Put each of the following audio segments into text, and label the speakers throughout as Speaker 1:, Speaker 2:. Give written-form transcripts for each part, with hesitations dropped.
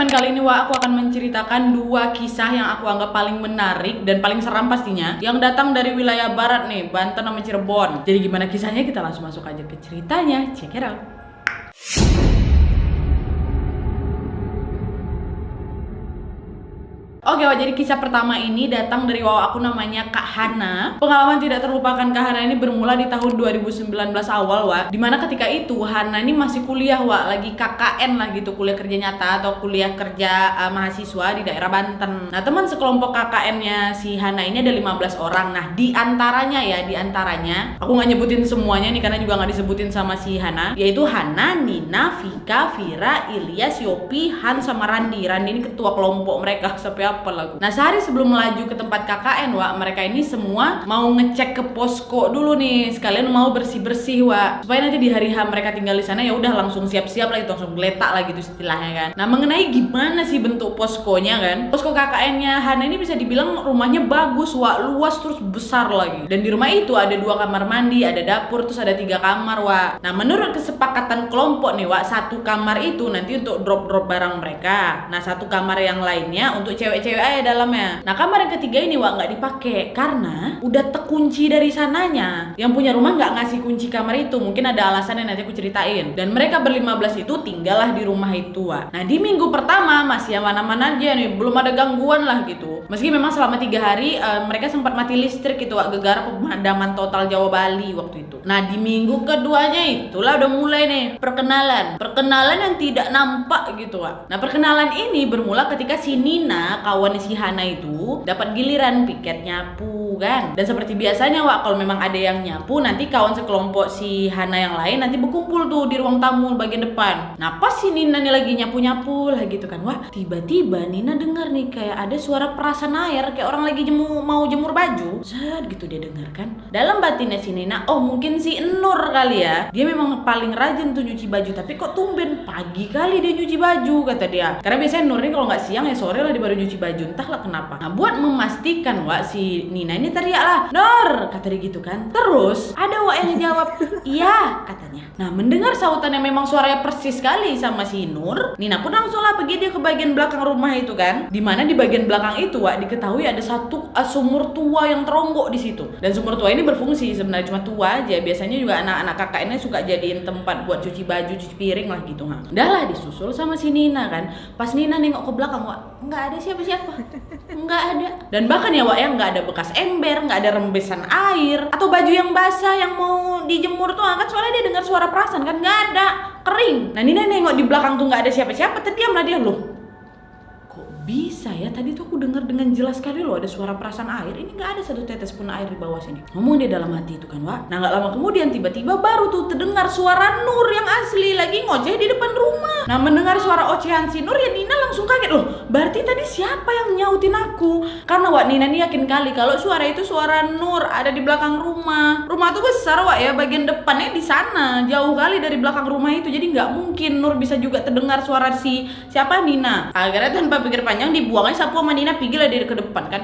Speaker 1: segmen kali ini aku akan menceritakan dua kisah yang aku anggap paling menarik dan paling seram pastinya, yang datang dari wilayah barat nih, Banten sama Cirebon. Jadi gimana kisahnya? Kita langsung masuk aja ke ceritanya. Check it out. Oke, jadi kisah pertama ini datang dari aku namanya Kak Hana. Pengalaman tidak terlupakan Kak Hana ini bermula di tahun 2019 awal, dimana ketika itu Hana ini masih kuliah, lagi KKN lah gitu, kuliah kerja nyata atau kuliah kerja mahasiswa di daerah Banten. Nah, teman sekelompok KKN-nya si Hana ini ada 15 orang. Nah, di antaranya aku nggak nyebutin semuanya nih karena juga nggak disebutin sama si Hana, yaitu Hana, Nina, Vika, Vira, Ilyas, Yopi, Han sama Randi. Randi ini ketua kelompok mereka sampai apa lagu. Nah, sehari sebelum melaju ke tempat KKN, mereka ini semua mau ngecek ke posko dulu nih, sekalian mau bersih-bersih, supaya nanti di hari H mereka tinggal di sana ya udah langsung siap-siap lah gitu, langsung geletak lah gitu istilahnya kan. Nah, mengenai gimana sih bentuk poskonya kan, posko KKN-nya Hana ini bisa dibilang rumahnya bagus, luas terus besar lagi. Dan di rumah itu ada 2 kamar mandi, ada dapur, terus ada 3 kamar, Nah, menurut kesepakatan kelompok nih, 1 kamar itu nanti untuk drop barang mereka. Nah, 1 kamar yang lainnya untuk cewek-cewek aja dalamnya. Nah, kamar yang ketiga ini nggak dipakai karena udah terkunci dari sananya. Yang punya rumah nggak ngasih kunci kamar itu, mungkin ada alasannya, nanti aku ceritain. Dan mereka ber-15 itu tinggallah di rumah itu, Nah, di minggu pertama masih aman-aman aja nih, belum ada gangguan lah gitu. Meski memang selama 3 hari mereka sempat mati listrik gitu, gegara pemadaman total Jawa Bali waktu itu. Nah, di minggu keduanya itulah udah mulai nih perkenalan yang tidak nampak gitu, Nah, perkenalan ini bermula ketika si Nina, kawan si Hana itu, dapat giliran piket nyapu kan. Dan seperti biasanya, kalau memang ada yang nyapu, nanti kawan sekelompok si Hana yang lain nanti berkumpul tuh di ruang tamu bagian depan. Nah, pas si Nina nih lagi nyapu-nyapu lah gitu kan, tiba-tiba Nina dengar nih kayak ada suara perasan air, kayak orang lagi mau jemur baju. Set gitu dia dengar kan. Dalam batinnya si Nina, mungkin si Nur kali ya, dia memang paling rajin tuh nyuci baju, tapi kok tumben pagi kali dia nyuci baju, kata dia. Karena biasanya Nur nih kalau nggak siang ya sore lah dia baru nyuci baju, entahlah kenapa. Nah, buat memastikan si Nina ini teriak lah, "Nur," kata dia gitu kan. Terus ada yang jawab, "Iya," katanya. Nah, mendengar sautannya memang suaranya persis sekali sama si Nur, Nina pun langsung lah pergi dia ke bagian belakang rumah itu kan. Dimana di bagian belakang itu, diketahui ada satu sumur tua yang teronggok di situ. Dan sumur tua ini berfungsi sebenarnya cuma tua aja. Biasanya juga anak-anak KKN-nya suka jadiin tempat buat cuci baju, cuci piring lah gitu. Udah lah disusul sama si Nina kan. Pas Nina nengok ke belakang, nggak ada siapa-siapa. Nggak ada. Dan bahkan ya, nggak ada bekas ember, nggak ada rembesan air atau baju yang basah yang mau dijemur tuh, kan soalnya dia dengar suara perasan kan, nggak ada, kering. Nah, Nina nengok di belakang tuh nggak ada siapa-siapa, terdiam lah dia. Loh, kok bisa ya? Tadi tuh aku dengar dengan jelas sekali loh ada suara perasan air. Ini nggak ada satu tetes pun air di bawah sini. Ngomong dia dalam hati itu kan, Nah, nggak lama kemudian tiba-tiba baru tuh terdengar suara Nur yang asli lagi ngoceh di depan rumah. Nah, mendengar suara ocehan si Nur, ya Nina langsung kaget, loh, berarti tadi siapa yang nyautin aku? Karena Nina ini yakin kali kalau suara itu suara Nur ada di belakang rumah. Rumah tuh besar, ya bagian depannya di sana, jauh kali dari belakang rumah itu. Jadi nggak mungkin Nur bisa juga terdengar suara siapa Nina. Akhirnya tanpa pikir panjang dibuangnya sapu sama Nina, pergilah dia ke depan kan,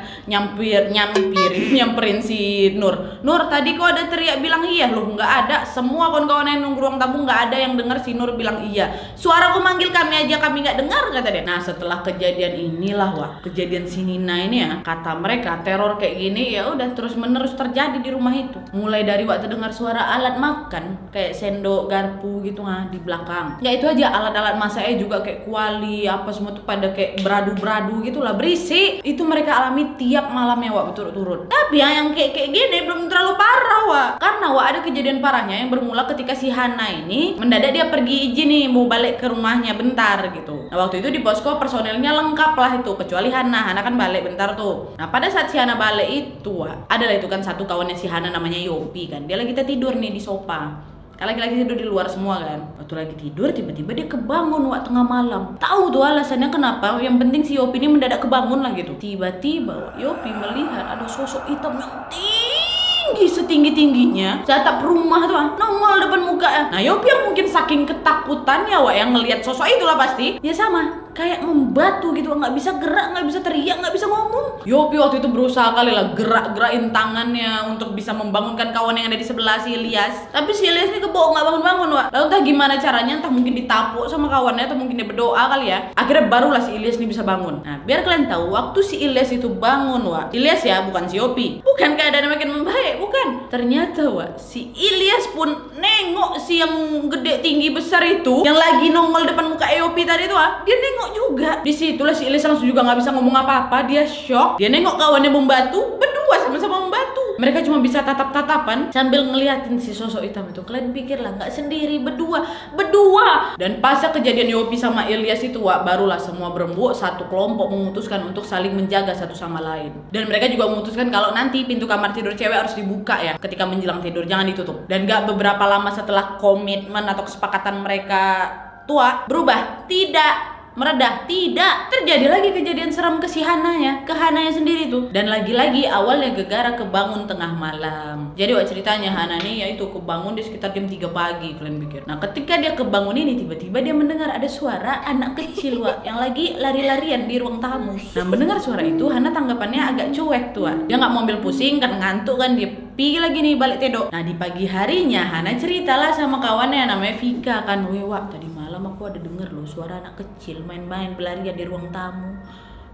Speaker 1: nyamperin si Nur. "Nur, tadi kok ada teriak bilang iya?" "Loh, nggak ada. Semua kawan-kawan yang nunggu ruang tamu nggak ada yang dengar si Nur bilang iya. Suara aku manggil kami aja kami nggak dengar," kata dia. Nah, setelah kejadian inilah, kejadian si Nina ini ya, kata mereka teror kayak gini ya udah terus-menerus terjadi di rumah itu. Mulai dari waktu dengar suara alat makan kayak sendok, garpu gitu di belakang. Nggak itu aja, alat-alat masaknya juga kayak kuali apa semua tuh pada kayak beradu-beradu gitulah, berisik. Itu mereka alami tiap malamnya, berturut-turut. Tapi yang kayak gini belum terlalu parah, karena ada kejadian parahnya yang bermula ketika si Hana ini mendadak dia pergi izin nih mau balik ke rumahnya bentar gitu. Nah, waktu itu di posko personilnya lengkap lah itu kecuali Hana kan balik bentar tuh. Nah, pada saat si Hana balik itu, adalah itu kan satu kawannya si Hana namanya Yopi kan. Dia lagi tidur nih di sofa. Laki-laki tidur di luar semua kan. Waktu lagi tidur tiba-tiba dia kebangun tengah malam. Tahu tuh alasannya kenapa, yang penting si Yopi ini mendadak kebangun lah gitu. Tiba-tiba Yopi melihat ada sosok hitam yang tinggi setinggi-tingginya atap rumah tuh, nongol depan muka. Nah, Yopi yang mungkin saking ketakutannya yang ngelihat sosok itulah pasti dia sama kayak membatu gitu, nggak bisa gerak, nggak bisa teriak, nggak bisa ngomong. Yopi waktu itu berusaha kali lah gerakin tangannya untuk bisa membangunkan kawan yang ada di sebelah si Ilyas. Tapi si Ilyas ini kebawa nggak bangun-bangun, Wak. Lalu entah gimana caranya, entah mungkin ditapuk sama kawannya atau mungkin dia berdoa kali ya. Akhirnya barulah si Ilyas ini bisa bangun. Nah, biar kalian tahu, waktu si Ilyas itu bangun, Wak. Ilyas ya, bukan si Yopi. Bukan keadaannya makin membaik, bukan. Ternyata, Wak, si Ilyas pun nengok si yang gede tinggi besar itu, yang lagi nongol depan muka Yopi tadi tuh, Wak. Dia nengok juga. Disitulah si Ilyas langsung juga nggak bisa ngomong apa-apa. Dia shock. Dia nengok kawannya membatu, berdua sama-sama membatu. Mereka cuma bisa tatap-tatapan sambil ngeliatin si sosok hitam itu. Kalian pikirlah, nggak sendiri, berdua. Dan pasca kejadian Yopi sama Ilyas itu, Wak, barulah semua berembuk satu kelompok memutuskan untuk saling menjaga satu sama lain. Dan mereka juga memutuskan kalau nanti pintu kamar tidur cewek harus dibuka ya ketika menjelang tidur, jangan ditutup. Dan gak beberapa lama setelah komitmen atau kesepakatan mereka tua berubah, tidak meredah, tidak terjadi lagi kejadian seram ke si Hananya, ke Hananya sendiri tuh. Dan lagi-lagi awalnya Gegara kebangun tengah malam. Jadi Wak, ceritanya Hana nih yaitu kebangun di sekitar jam 3 pagi, kalian pikir. Nah, ketika dia kebangun ini tiba-tiba dia mendengar ada suara anak kecil, Wak, yang lagi lari-larian di ruang tamu. Nah, mendengar suara itu Hana tanggapannya agak cuek tuh, Wak. Dia nggak mau ambil pusing kan, ngantuk kan, dia pergi lagi nih balik tedok. Nah, di pagi harinya Hana ceritalah sama kawannya namanya Vika kan, "Weh, Wak, tadi malam aku ada denger loh suara anak kecil main-main berlarian di ruang tamu."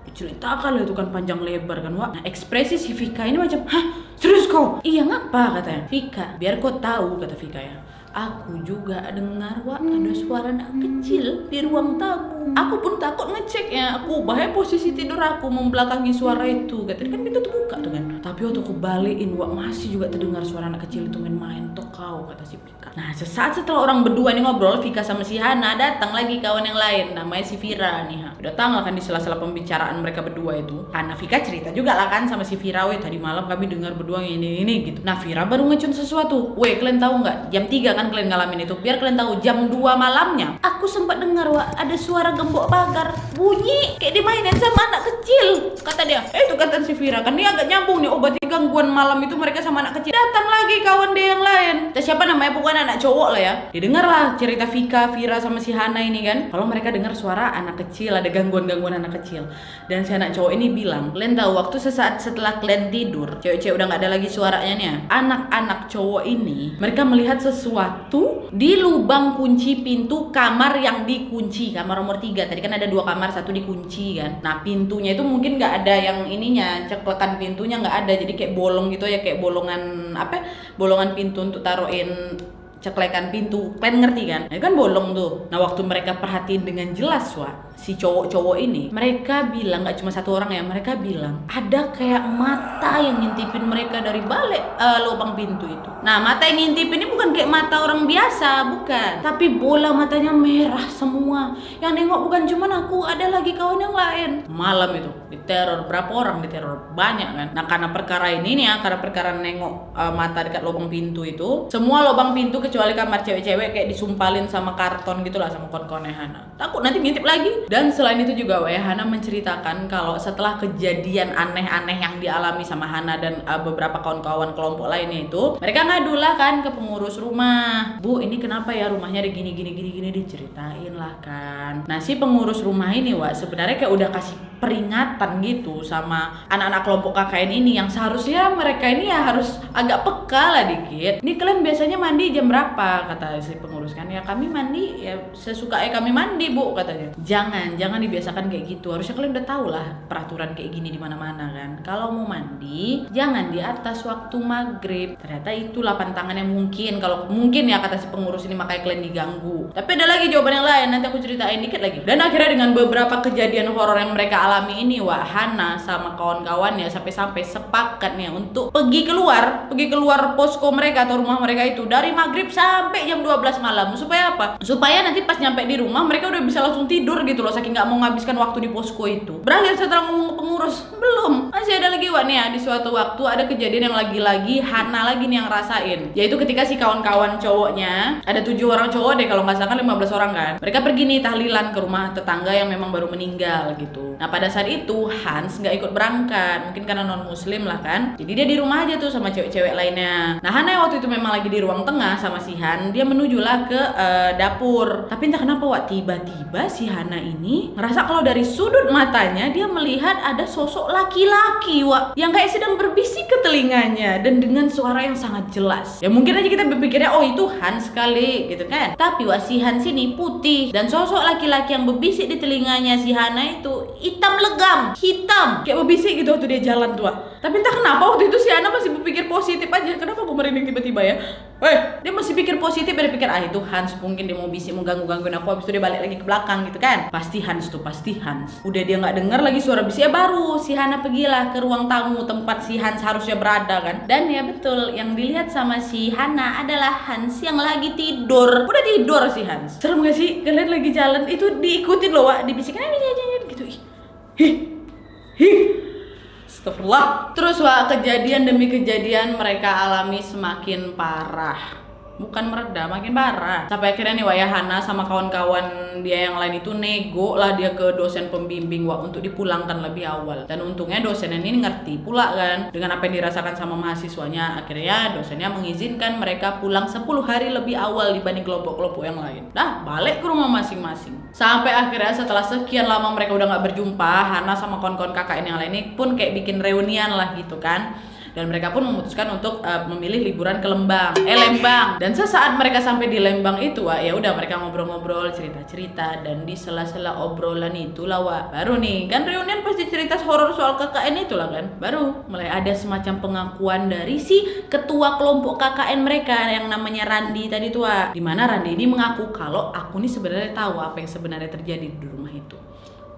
Speaker 1: Diceritakan lah itu kan panjang lebar kan, Wak. Nah, ekspresi si Vika ini macam, "Hah? Serius kau?" "Iya, ngapa?" katanya. "Vika, biar kau tahu," kata Vika ya, "aku juga dengar, Wak, ada suara anak kecil di ruang tamu. Aku pun takut ngecek ya. Aku bahaya posisi tidur aku membelakangi suara itu." Katanya kan pintu terbuka tuh kan. "Tapi waktu aku balikin, Wak, masih juga terdengar suara anak kecil itu main-main tuh kau," kata si Vika. Nah, sesaat setelah orang berdua ini ngobrol, Vika sama si Hana, datang lagi kawan yang lain namanya si Vira nih. Datang lah kan di sela-sela pembicaraan mereka berdua itu. Hana Vika cerita juga lah kan sama si Vira, "Weh, tadi malam kami dengar berdua ini gitu." Nah, Vira baru ngecun sesuatu. "Weh, kalian tahu nggak? Jam 3 kan kalian ngalamin itu. Biar kalian tahu, jam 2 malamnya aku sempat dengar, Wak, ada suara gembok pagar bunyi kayak dimainin sama anak kecil," kata dia. Itu kata si Vira kan, ini agak nyambung nih, obat gangguan malam itu mereka sama anak kecil. Datang lagi kawan dia yang lain, siapa namanya, pokoknya anak cowok lah ya. Didengar lah cerita Vika, Vira sama si Hana ini kan, kalau mereka dengar suara anak kecil, ada gangguan-gangguan anak kecil. Dan si anak cowok ini bilang, "Kalian tahu waktu sesaat setelah kalian tidur, cewek-cewek udah nggak ada lagi suaranya nih, anak-anak cowok ini mereka melihat sesuatu di lubang kunci pintu kamar yang dikunci, kamar nomor 3. Tadi kan ada 2 kamar, 1 dikunci kan. Nah, pintunya itu mungkin nggak ada yang ininya, ceklekan pintunya nggak ada, jadi kayak bolong gitu ya, kayak bolongan bolongan pintu untuk taruhin ceklekan pintu, kalian ngerti kan? Itu kan bolong tuh. Nah, waktu mereka perhatiin dengan jelas, Wak, si cowok-cowok ini, mereka bilang, nggak cuma satu orang ya, mereka bilang ada kayak mata yang ngintipin mereka dari balik lubang pintu itu. Nah, mata yang ngintip ini bukan kayak mata orang biasa, bukan, tapi bola matanya merah semua. Yang nengok bukan cuma aku, ada lagi kawan yang lain. Malam itu diteror, berapa orang diteror? Banyak kan. Nah, karena perkara ini nih ya, karena perkara nengok mata dekat lubang pintu itu, semua lubang pintu kecuali kamar cewek-cewek kayak disumpalin sama karton gitulah sama kawan-kawannya Hana. Takut nanti ngintip lagi. Dan selain itu juga Hana menceritakan kalau setelah kejadian aneh-aneh yang dialami sama Hana dan beberapa kawan-kawan kelompok lainnya itu, mereka ngadu lah kan ke pengurus rumah. "Bu, ini kenapa ya rumahnya ada gini diceritain lah kan." Nah, si pengurus rumah ini, Wak, sebenarnya kayak udah kasih peringatan gitu sama anak-anak kelompok KKN ini, yang seharusnya mereka ini ya harus agak peka lah dikit. "Ini kalian biasanya mandi jam berapa?" kata si pengurus kan. "Ya kami mandi ya sesuka kami mandi, Bu," katanya. Jangan dibiasakan kayak gitu. Harusnya kalian udah tahu lah peraturan kayak gini di mana-mana kan. Kalau mau mandi jangan di atas waktu maghrib. Ternyata itulah pantangannya mungkin. Kalau mungkin ya kata si pengurus ini, makanya kalian diganggu. Tapi ada lagi jawaban yang lain, nanti aku ceritain dikit lagi. Dan akhirnya dengan beberapa kejadian horor yang mereka alami ini, Wak, Hana sama kawan-kawannya sampai sepakat nih untuk pergi keluar posko mereka atau rumah mereka itu dari maghrib sampai jam 12 malam. Supaya apa? Supaya nanti pas nyampe di rumah mereka udah bisa langsung tidur gitu loh, saking nggak mau menghabiskan waktu di posko itu. Berakhir setelah ngomong ke pengurus? Belum, masih ada lagi, Wak, nih ya. Di suatu waktu ada kejadian yang lagi-lagi Hana lagi nih yang rasain, yaitu ketika si kawan-kawan cowoknya, ada 7 orang cowok deh kalau nggak salah kan, 15 orang kan, mereka pergi nih tahlilan ke rumah tetangga yang memang baru meninggal gitu. Nah, pada saat itu Hans nggak ikut berangkat, mungkin karena non muslim lah kan, jadi dia di rumah aja tuh sama cewek-cewek lainnya. Nah, Hana waktu itu memang lagi di ruang tengah sama sama si Han, dia menujulah ke dapur. Tapi entah kenapa Wak, tiba-tiba si Hana ini ngerasa kalau dari sudut matanya dia melihat ada sosok laki-laki Wak, yang kayak sedang berbisik ke telinganya dan dengan suara yang sangat jelas. Ya mungkin aja kita berpikirnya oh itu Hans sekali gitu kan. Tapi Wak, si Hans ini putih dan sosok laki-laki yang berbisik di telinganya si Hana itu hitam legam, hitam kayak berbisik gitu waktu dia jalan tuh Wak. Tapi entah kenapa waktu itu si Hana masih berpikir positif aja. Kenapa aku merinding tiba-tiba ya? Dia masih pikir positif, dia pikir itu Hans mungkin dia mau bisik, mau gangguin aku, habis itu dia balik lagi ke belakang gitu kan. Pasti Hans tuh, pasti Hans. Udah dia nggak dengar lagi suara bisiknya, baru si Hana pergilah ke ruang tamu tempat si Hans harusnya berada kan. Dan ya betul, yang dilihat sama si Hana adalah Hans yang lagi tidur. Udah tidur si Hans. Serem gak sih? Kalian lagi jalan itu diikutin loh Wak, dibisikin gitu. Astagfirullah. Terus Wak, kejadian demi kejadian mereka alami semakin parah. Bukan mereda, makin parah. Sampai akhirnya nih Wak ya, Hana sama kawan-kawan dia yang lain itu nego lah dia ke dosen pembimbing Wak untuk dipulangkan lebih awal. Dan untungnya dosen ini ngerti pula kan dengan apa yang dirasakan sama mahasiswanya. Akhirnya dosennya mengizinkan mereka pulang 10 hari lebih awal dibanding kelompok-kelompok yang lain. Dah balik ke rumah masing-masing. Sampai akhirnya setelah sekian lama mereka udah gak berjumpa, Hana sama kawan-kawan KKN yang lain ini pun kayak bikin reunian lah gitu kan. Dan mereka pun memutuskan untuk memilih liburan ke Lembang. Dan sesaat mereka sampai di Lembang itu Wak, ya udah mereka ngobrol-ngobrol, cerita-cerita, dan di sela-sela obrolan itulah Wak, baru nih kan reunian pasti cerita horor soal KKN itulah kan. Baru mulai ada semacam pengakuan dari si ketua kelompok KKN mereka yang namanya Randi tadi tuh Wak. Dimana Randi ini mengaku kalau aku nih sebenarnya tahu apa yang sebenarnya terjadi di rumah itu.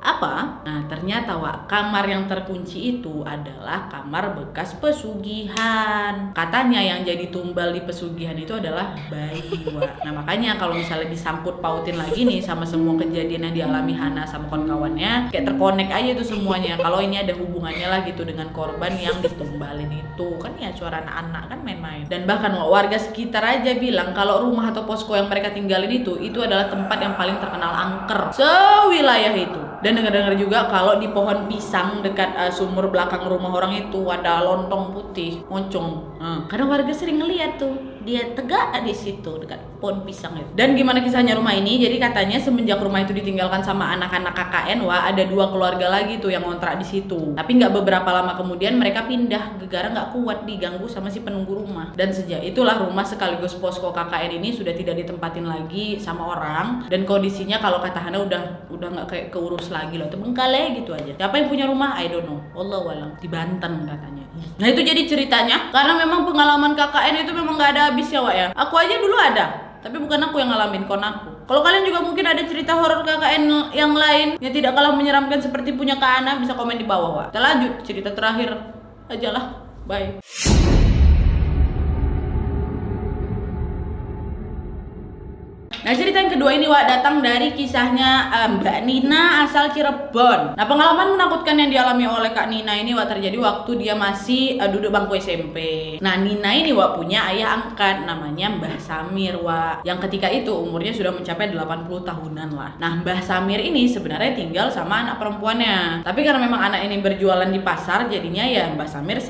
Speaker 1: Apa? Nah ternyata Wak, kamar yang terkunci itu adalah kamar bekas pesugihan. Katanya yang jadi tumbal di pesugihan itu adalah bayi Wak. Nah makanya kalau misalnya disangkut pautin lagi nih sama semua kejadian yang dialami Hana sama kawan-kawannya, kayak terkonek aja tuh semuanya. Kalau ini ada hubungannya lah gitu dengan korban yang ditumbalin itu. Kan ya suara anak-anak kan main-main. Dan bahkan Wak, warga sekitar aja bilang kalau rumah atau posko yang mereka tinggalin itu adalah tempat yang paling terkenal angker sewilayah itu. Dan dengar-dengar juga kalau di pohon pisang dekat sumur belakang rumah orang itu ada lontong putih, moncong. Kadang warga sering ngeliat tuh dia tegak di situ dekat pohon pisang itu. Dan gimana kisahnya rumah ini? Jadi katanya semenjak rumah itu ditinggalkan sama anak-anak KKN, Wah, ada 2 keluarga lagi tuh yang ngontrak di situ. Tapi nggak beberapa lama kemudian mereka pindah gara-gara nggak kuat diganggu sama si penunggu rumah. Dan sejak itulah rumah sekaligus posko KKN ini sudah tidak ditempatin lagi sama orang. Dan kondisinya kalau kata Hana udah nggak kayak keurus lagi loh, terbengkalai gitu aja. Siapa yang punya rumah? I don't know. Wallahualam. Di Banten katanya. Nah itu jadi ceritanya. Karena memang pengalaman KKN itu memang nggak ada habisnya, Wak ya. Aku aja dulu ada, tapi bukan aku yang ngalamin, kon aku. Kalau kalian juga mungkin ada cerita horor KKN yang lain yang tidak kalah menyeramkan seperti punya Kak Ana, bisa komen di bawah, Wak. Kita lanjut cerita terakhir aja lah. Bye. Nah cerita yang kedua ini, Wak, datang dari kisahnya Mbak Nina asal Cirebon. Nah pengalaman menakutkan yang dialami oleh Kak Nina ini, Wak, terjadi waktu dia masih duduk bangku SMP. Nah Nina ini, Wak, punya ayah angkat namanya Mbah Samir, Wak, yang ketika itu umurnya sudah mencapai 80 tahunan lah. Nah Mbah Samir ini sebenarnya tinggal sama anak perempuannya. Tapi karena memang anak ini berjualan di pasar, jadinya ya Mbah Samir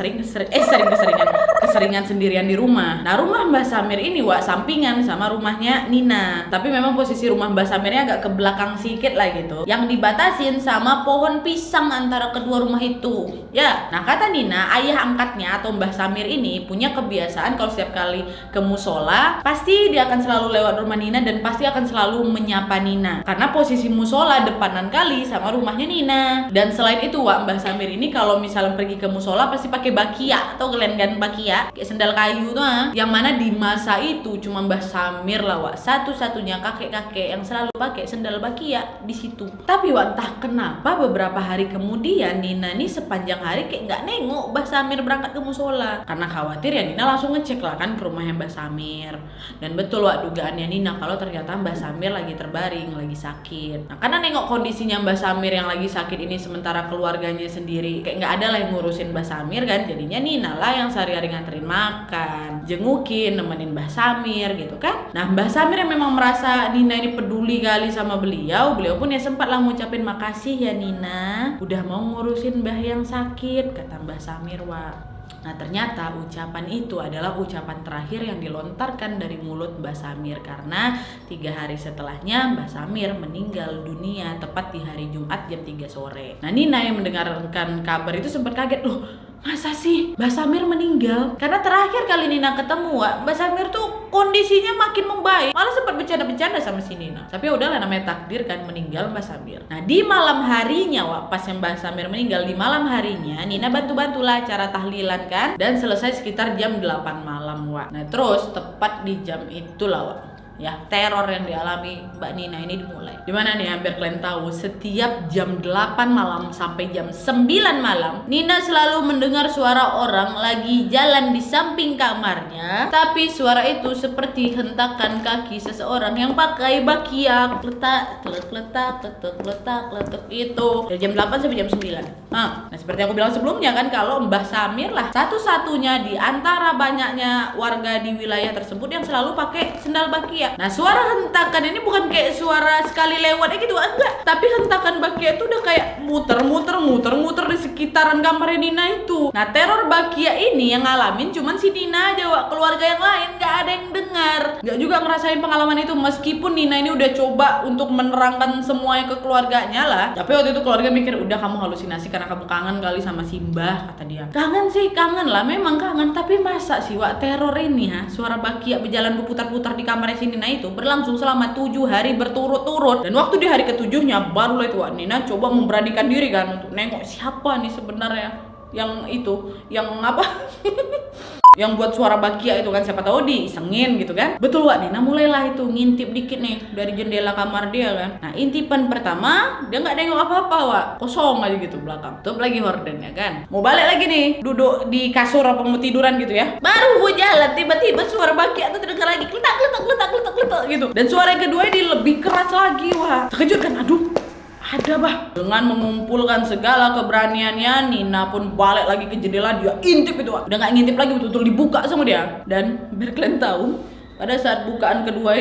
Speaker 1: keseringan sendirian di rumah. Nah rumah Mbah Samir ini, Wak, sampingan sama rumahnya Nina. Tapi memang posisi rumah Mbah Samirnya agak ke belakang sedikit lah gitu, yang dibatasin sama pohon pisang antara kedua rumah itu. Ya, nah kata Nina, ayah angkatnya atau Mbah Samir ini punya kebiasaan kalau setiap kali ke musola, pasti dia akan selalu lewat rumah Nina dan pasti akan selalu menyapa Nina. Karena posisi musola depanan kali sama rumahnya Nina. Dan selain itu, Wak, Mbah Samir ini kalau misalnya pergi ke musola pasti pakai bakia atau gelengan bakia, kayak sendal kayu tuh, yang mana di masa itu cuma Mbah Samir lah, Wak, satu-satunya kakek-kakek yang selalu pakai sendal bakia di situ. Tapi, Wak, entah kenapa beberapa hari kemudian Nina nih sepanjang hari kayak nggak nengok Mbah Samir berangkat ke musola. Karena khawatir ya Nina langsung ngecek lah kan ke rumahnya Mbah Samir. Dan betul, Wak, dugaannya Nina kalau ternyata Mbah Samir lagi terbaring, lagi sakit. Nah karena nengok kondisinya Mbah Samir yang lagi sakit ini sementara keluarganya sendiri kayak nggak ada lah yang ngurusin Mbah Samir kan, jadinya Nina lah yang sehari-hari nganterin makan, jengukin, nemenin Mbah Samir gitu kan. Nah Mbah Samir yang memang merasa Nina ini peduli kali sama beliau pun ya sempat lah ngucapin makasih ya Nina udah mau ngurusin Mbah yang sakit, kata Mbah Samir, Wak. Nah ternyata ucapan itu adalah ucapan terakhir yang dilontarkan dari mulut Mbah Samir, karena 3 hari setelahnya Mbah Samir meninggal dunia tepat di hari Jumat jam 3 sore. Nah Nina yang mendengarkan kabar itu sempat kaget, loh masa sih Mbah Samir meninggal? Karena terakhir kali Nina ketemu Mbah Samir tuh kondisinya makin membaik, malah sempat bercanda-bercanda sama si Nina. Tapi udahlah, namanya takdir kan, meninggal Mbah Samir. Nah di malam harinya pas yang Mbah Samir meninggal, di malam harinya Nina bantu-bantulah cara tahlilan kan, dan selesai sekitar jam 8 malam Nah terus tepat di jam itulah ya teror yang dialami Mbak Nina ini dimulai. Dimana nih, hampir kalian tahu, setiap jam 8 malam sampai jam 9 malam Nina selalu mendengar suara orang lagi jalan di samping kamarnya, tapi suara itu seperti hentakan kaki seseorang yang pakai bakiak, letak itu dari jam 8 sampai jam 9. Nah seperti aku bilang sebelumnya kan, kalau Mbah Samir lah satu-satunya di antara banyaknya warga di wilayah tersebut yang selalu pakai sendal bakiak. Nah suara hentakan ini bukan kayak suara sekali lewat gitu, enggak, tapi hentakan bakia itu udah kayak muter di sekitaran kamar Nina itu. Nah teror bakia ini yang ngalamin cuman si Nina aja keluarga yang lain nggak ada yang dengar, nggak juga ngerasain pengalaman itu. Meskipun Nina ini udah coba untuk menerangkan semuanya ke keluarganya lah, tapi waktu itu keluarga mikir udah kamu halusinasi karena kamu kangen kali sama Simbah, kata dia. Kangen sih kangen lah, memang kangen, tapi masa sih teror ini suara bakia berjalan berputar-putar di kamar sini Nina itu berlangsung selama 7 hari berturut-turut. Dan waktu di hari ke-7-nya barulah itu Nina coba memberanikan diri kan untuk nengok siapa nih sebenarnya yang yang buat suara bakia itu kan, siapa tahu diisengin gitu kan. Betul Nina mulailah itu ngintip dikit nih dari jendela kamar dia kan. Nah intipan pertama dia nggak nengok apa-apa kosong aja gitu belakang. Tutup lagi hordennya kan, mau balik lagi nih duduk di kasur apa mau tiduran gitu ya, baru gue jalan tiba-tiba suara bakia tuh terdengar lagi kletak gitu. Dan suara yang kedua ini lebih keras lagi. Terkejut kan, aduh ada Dengan mengumpulkan segala keberaniannya, Nina pun balik lagi ke jendela, dia intip itu udah nggak ngintip lagi, betul-betul dibuka sama dia. Dan biar kalian tahu, pada saat bukaan kedua,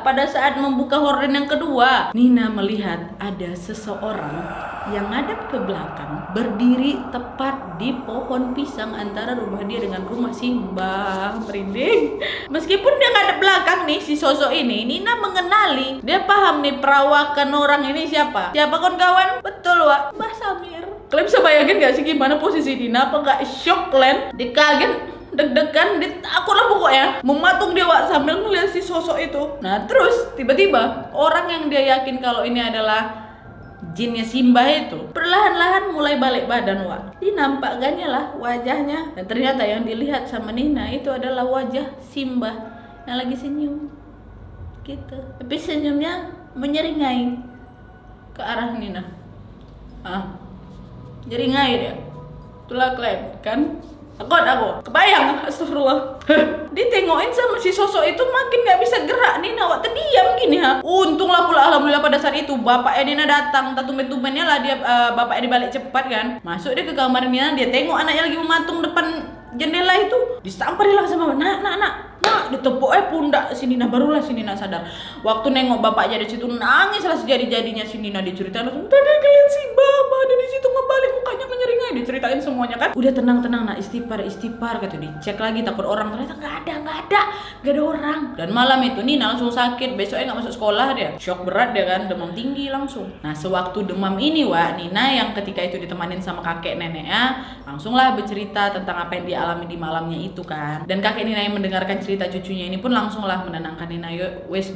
Speaker 1: pada saat membuka horden yang kedua, Nina melihat ada seseorang yang ngadep ke belakang, berdiri tepat di pohon pisang antara rumah dia dengan rumah Simbah. Merinding. Meskipun dia ngadep belakang nih si sosok ini, Nina mengenali, dia paham nih perawakan orang ini siapa kawan? Betul Mbah Samir. Kalian bisa bayangin gak sih gimana posisi Nina? Apa gak shock kalian? Dikaget, deg-degan, takut lah pokoknya, mematung dia sambil ngeliat si sosok itu. Nah terus tiba-tiba orang yang dia yakin kalau ini adalah jinnya Simbah itu perlahan-lahan mulai balik badan dinampakkannya lah wajahnya. Dan ternyata yang dilihat sama Nina itu adalah wajah Simbah yang lagi senyum gitu, tapi senyumnya menyeringai ke arah Nina. Nyeringai dia. Itulah kalian kan, aku kebayang, astagfirullah. Ditengokin sama si sosok itu makin gak bisa gerak. Nina terdiam gini Untunglah pula alhamdulillah pada saat itu bapaknya Nina datang. Tumben-tumbennya lah dia bapaknya dibalik cepat kan. Masuk dia ke kamar Nina, dia tengok anaknya lagi mematung depan jendela itu. Disamparilah sama nak, ditepuk pundak si Nina. Barulah si Nina sadar. Waktu nengok bapaknya di situ, nangislah sejadi-jadinya si Nina. Diceritain langsung, tadi kalian si Baba ada di situ ngebalik mukanya menyeringai. Diceritain semuanya kan. Udah tenang nak, istighfar gitu. Dicek lagi takut orang, ternyata nggak ada orang. Dan malam itu Nina langsung sakit. Besoknya nggak masuk sekolah dia. Shock berat dia kan, demam tinggi langsung. Nah sewaktu demam ini Nina yang ketika itu ditemanin sama kakek neneknya langsunglah bercerita tentang apa yang dia alami di malamnya itu kan. Dan kakek Nina yang mendengarkan cerita cucunya ini pun langsunglah menenangkan Nina, yuk wes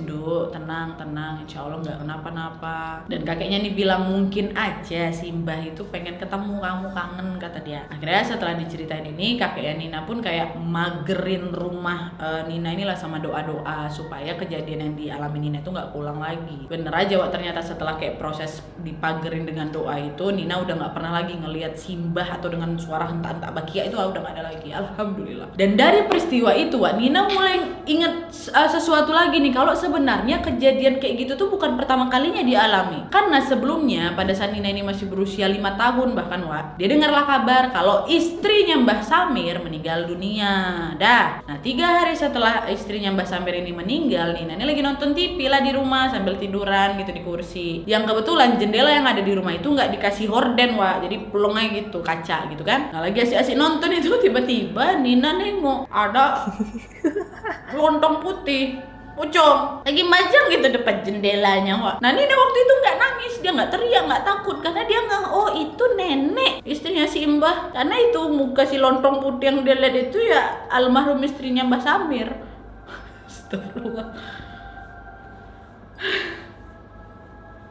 Speaker 1: tenang, insya Allah nggak kenapa-napa. Dan kakeknya nih bilang mungkin aja Simbah itu pengen ketemu kamu, kangen kata dia. Akhirnya setelah diceritain ini, kakeknya Nina pun kayak magerin rumah Nina inilah sama doa-doa supaya kejadian yang dialami Nina itu nggak pulang lagi. Bener aja ternyata setelah kayak proses dipagerin dengan doa itu, Nina udah nggak pernah lagi ngelihat Simbah atau dengan suara hentak-hentak bakia itu udah nggak ada lagi, alhamdulillah. Dan dari peristiwa itu Nina mulai ingat sesuatu lagi nih, kalau sebenarnya kejadian kayak gitu tuh bukan pertama kalinya dialami. Karena sebelumnya pada saat Nina ini masih berusia 5 tahun bahkan dia dengarlah kabar kalau istrinya Mbah Samir meninggal dunia. Dah. Nah 3 hari setelah istrinya Mbah Samir ini meninggal, Nina ini lagi nonton TV lah di rumah sambil tiduran gitu di kursi. Yang kebetulan jendela yang ada di rumah itu nggak dikasih horden, Wak. Jadi pelong aja gitu, kaca gitu kan. Nah lagi asik-asik nonton itu tiba-tiba Nina nengok ada lontong putih pocong lagi majang gitu depan jendelanya, Wak. Nah Nina waktu itu nggak nangis, dia nggak teriak, nggak takut, karena dia nggak, oh itu nenek istrinya si Mbah, karena itu muka si lontong putih yang dia lihat itu ya almarhum istrinya Mbah Samir. Astagfirullah.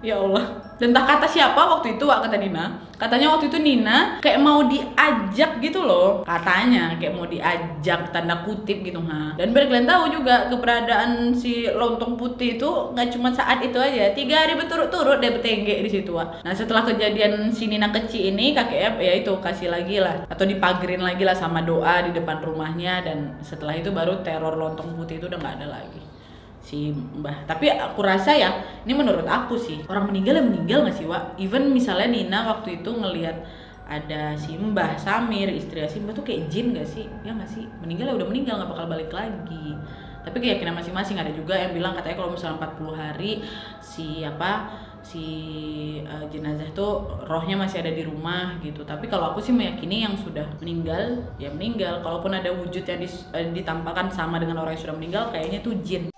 Speaker 1: Ya Allah. Dan entah kata siapa waktu itu, Wak, kata Nina. Katanya waktu itu Nina kayak mau diajak gitu loh. Katanya kayak mau diajak, tanda kutip gitu. Dan biar kalian tahu juga keberadaan si lontong putih itu nggak cuma saat itu aja. 3 hari berturut-turut dia bertengge di situ, Wak. Nah setelah kejadian si Nina kecil ini, kakek ya itu kasih lagi lah, atau dipagerin lagi lah sama doa di depan rumahnya. Dan setelah itu baru teror lontong putih itu udah nggak ada lagi si Mbah. Tapi aku rasa ya, ini menurut aku sih, orang meninggal ya meninggal nggak sih, Wak? Even misalnya Nina waktu itu ngelihat ada si Mbah Samir, istri si Mbah tuh kayak jin nggak sih? Ya nggak sih? Meninggal ya udah meninggal, nggak bakal balik lagi. Tapi keyakinan masing-masing. Ada juga yang bilang katanya kalau misalnya 40 hari jenazah tuh rohnya masih ada di rumah gitu. Tapi kalau aku sih meyakini yang sudah meninggal ya meninggal. Kalaupun ada wujud yang ditampakkan sama dengan orang yang sudah meninggal, kayaknya tuh jin.